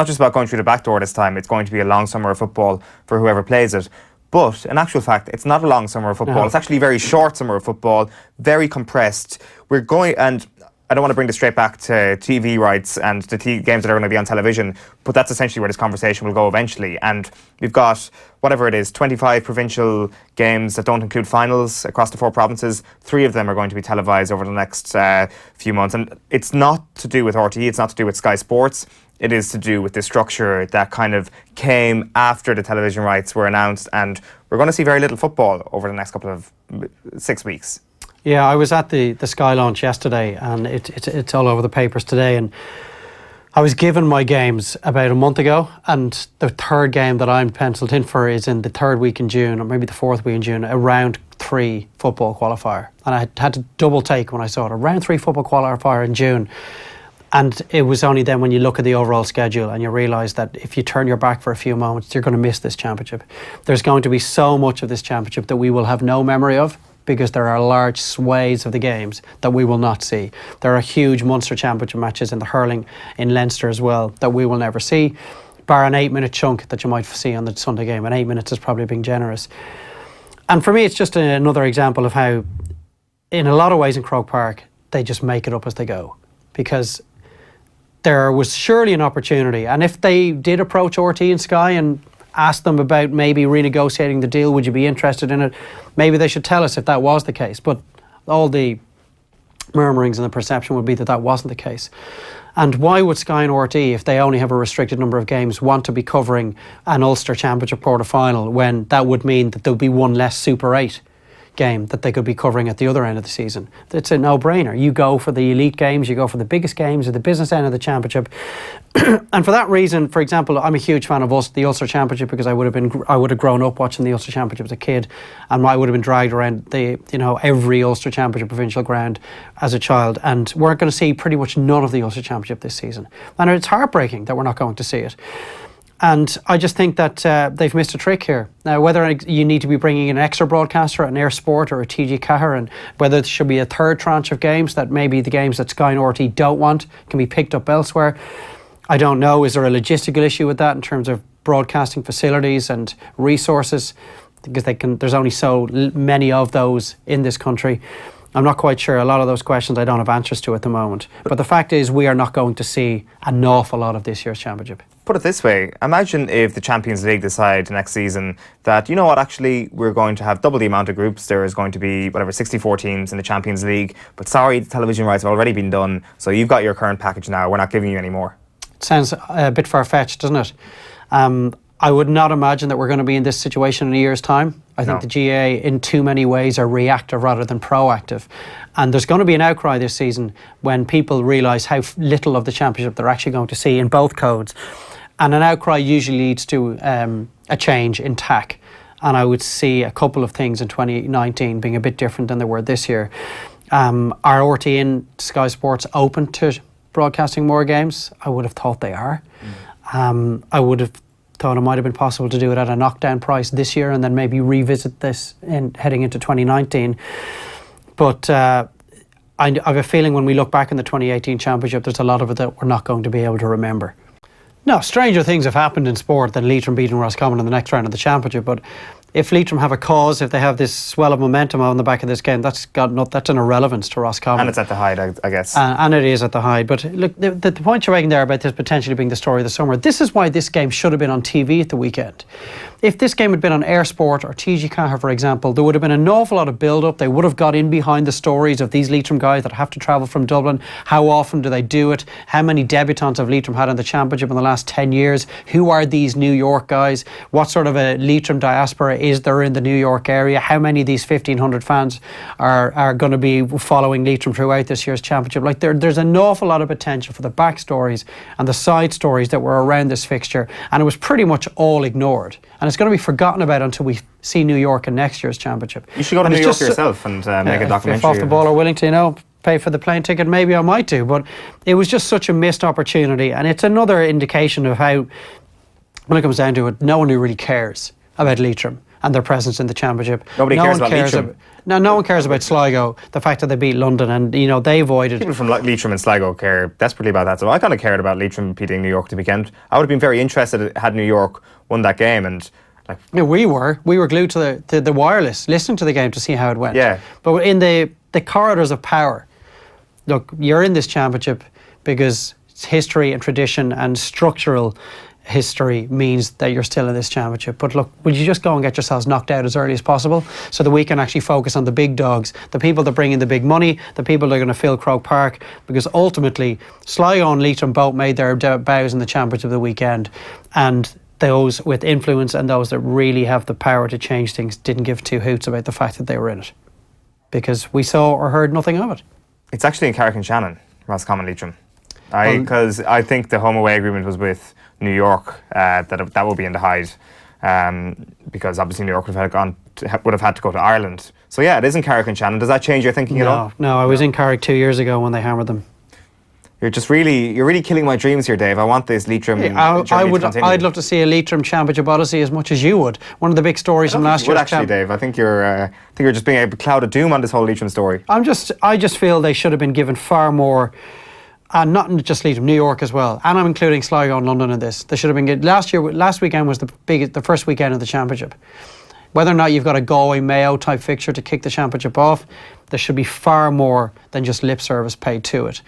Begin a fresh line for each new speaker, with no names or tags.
not just about going through the back door this time. It's going to be a long summer of football for whoever plays it. But in actual fact, it's not a long summer of football. No. It's actually a very short summer of football, very compressed. We're going, and I don't want to bring this straight back to TV rights and the games that are going to be on television, but that's essentially where this conversation will go eventually. And we've got, whatever it is, 25 provincial games that don't include finals across the 4 provinces. 3 of them are going to be televised over the next few months. And it's not to do with RTE, it's not to do with Sky Sports. It is to do with the structure that kind of came after the television rights were announced, and we're going to see very little football over the next couple of 6 weeks.
Yeah, I was at the Sky launch yesterday, and it's all over the papers today, and I was given my games about a month ago, and the 3rd game that I'm penciled in for is in the 3rd week in June, or maybe the 4th week in June, a round 3 football qualifier. And I had to double take when I saw it, a round 3 football qualifier in June. And it was only then when you look at the overall schedule and you realise that if you turn your back for a few moments, you're going to miss this championship. There's going to be so much of this championship that we will have no memory of, because there are large swathes of the games that we will not see. There are huge Munster Championship matches in the hurling in Leinster as well that we will never see, bar an 8-minute chunk that you might see on the Sunday game, and 8 minutes is probably being generous. And for me, it's just another example of how, in a lot of ways in Croke Park, they just make it up as they go. Because there was surely an opportunity, and if they did approach RTE and Sky and ask them about maybe renegotiating the deal, would you be interested in it? Maybe they should tell us if that was the case. But all the murmurings and the perception would be that that wasn't the case. And why would Sky and RTE, if they only have a restricted number of games, want to be covering an Ulster Championship quarter-final when that would mean that there'll be one less Super 8 game that they could be covering at the other end of the season? It's a no-brainer. You go for the elite games, you go for the biggest games at the business end of the championship. And for that reason, for example, I'm a huge fan of the Ulster Championship, because I would have grown up watching the Ulster Championship as a kid, and I would have been dragged around every Ulster Championship provincial ground as a child, and we're going to see pretty much none of the Ulster Championship this season. And it's heartbreaking that we're not going to see it. And I just think that they've missed a trick here. Now, whether you need to be bringing in an extra broadcaster, an Air Sport or a TG Cahir, and whether there should be a 3rd tranche of games, that maybe the games that Sky and RTE don't want can be picked up elsewhere, I don't know. Is there a logistical issue with that in terms of broadcasting facilities and resources? Because there's only so many of those in this country. I'm not quite sure. A lot of those questions I don't have answers to at the moment. But the fact is, we are not going to see an awful lot of this year's championship.
Put it this way, imagine if the Champions League decide next season that, you know what, actually we're going to have double the amount of groups. There is going to be, 64 teams in the Champions League, but sorry, the television rights have already been done, so you've got your current package now, we're not giving you any more.
It sounds a bit far-fetched, doesn't it? I would not imagine that we're going to be in this situation in a year's time. I think the GA in too many ways are reactive rather than proactive. And there's going to be an outcry this season when people realise how little of the championship they're actually going to see in both codes. And an outcry usually leads to a change in tack. And I would see a couple of things in 2019 being a bit different than they were this year. Are RTE and Sky Sports open to broadcasting more games? I would have thought they are. I would have thought it might have been possible to do it at a knockdown price this year and then maybe revisit this heading into 2019. But I have a feeling when we look back in the 2018 championship, there's a lot of it that we're not going to be able to remember. No, stranger things have happened in sport than Leitrim beating Roscommon in the next round of the championship. But if Leitrim have a cause, if they have this swell of momentum on the back of this game, that's an irrelevance to Roscommon.
And it's at the Hyde, I guess.
And it is at the Hyde. But look, the point you're making there about this potentially being the story of the summer, this is why this game should have been on TV at the weekend. If this game had been on Air Sport or TG Cahir, for example, there would have been an awful lot of build-up. They would have got in behind the stories of these Leitrim guys that have to travel from Dublin. How often do they do it? How many debutants have Leitrim had in the championship in the last 10 years? Who are these New York guys? What sort of a Leitrim diaspora is there in the New York area? How many of these 1,500 fans are going to be following Leitrim throughout this year's championship? Like there's an awful lot of potential for the backstories and the side stories that were around this fixture, and it was pretty much all ignored. And it's going to be forgotten about until we see New York in next year's championship.
You should go to New York yourself and make a documentary.
If Off the Ball are willing to, pay for the plane ticket, maybe I might do. But it was just such a missed opportunity, and it's another indication of how, when it comes down to it, no one who really cares about Leitrim and their presence in the championship.
Nobody cares about Leitrim.
No one cares about Sligo. The fact that they beat London, and you know they avoided.
People from Leitrim and Sligo care desperately about that. So I kind of cared about Leitrim beating New York the weekend. I would have been very interested had New York won that game, and like
we were glued to the wireless, listening to the game to see how it went.
Yeah.
But in the corridors of power, look, you're in this championship because it's history and tradition and structural history means that you're still in this championship. But look, would you just go and get yourselves knocked out as early as possible so that we can actually focus on the big dogs, the people that bring in the big money, the people that are going to fill Croke Park? Because ultimately, Sligo and Leitrim both made their bows in the championship of the weekend, and those with influence and those that really have the power to change things didn't give two hoots about the fact that they were in it, because we saw or heard nothing of it.
It's actually in Carrick-on-Shannon, Roscommon Leitrim. Because I think the home away agreement was with New York, that will be in the Hyde, because obviously New York would have had to go to Ireland. So yeah, it is in Carrick-on-Shannon. Does that change your thinking at all?
No, I was in Carrick 2 years ago when they hammered them.
You're really killing my dreams here, Dave. I want this Leitrim journey to continue.
I'd love to see a Leitrim Championship Odyssey as much as you would. One of the big stories from last year.
Actually, Dave, I think you're just being a cloud of doom on this whole Leitrim story.
I just feel they should have been given far more. And not just Leitrim, New York as well. And I'm including Sligo and London in this. They should have been good. Last weekend was the first weekend of the championship. Whether or not you've got a Galway Mayo type fixture to kick the championship off, there should be far more than just lip service paid to it.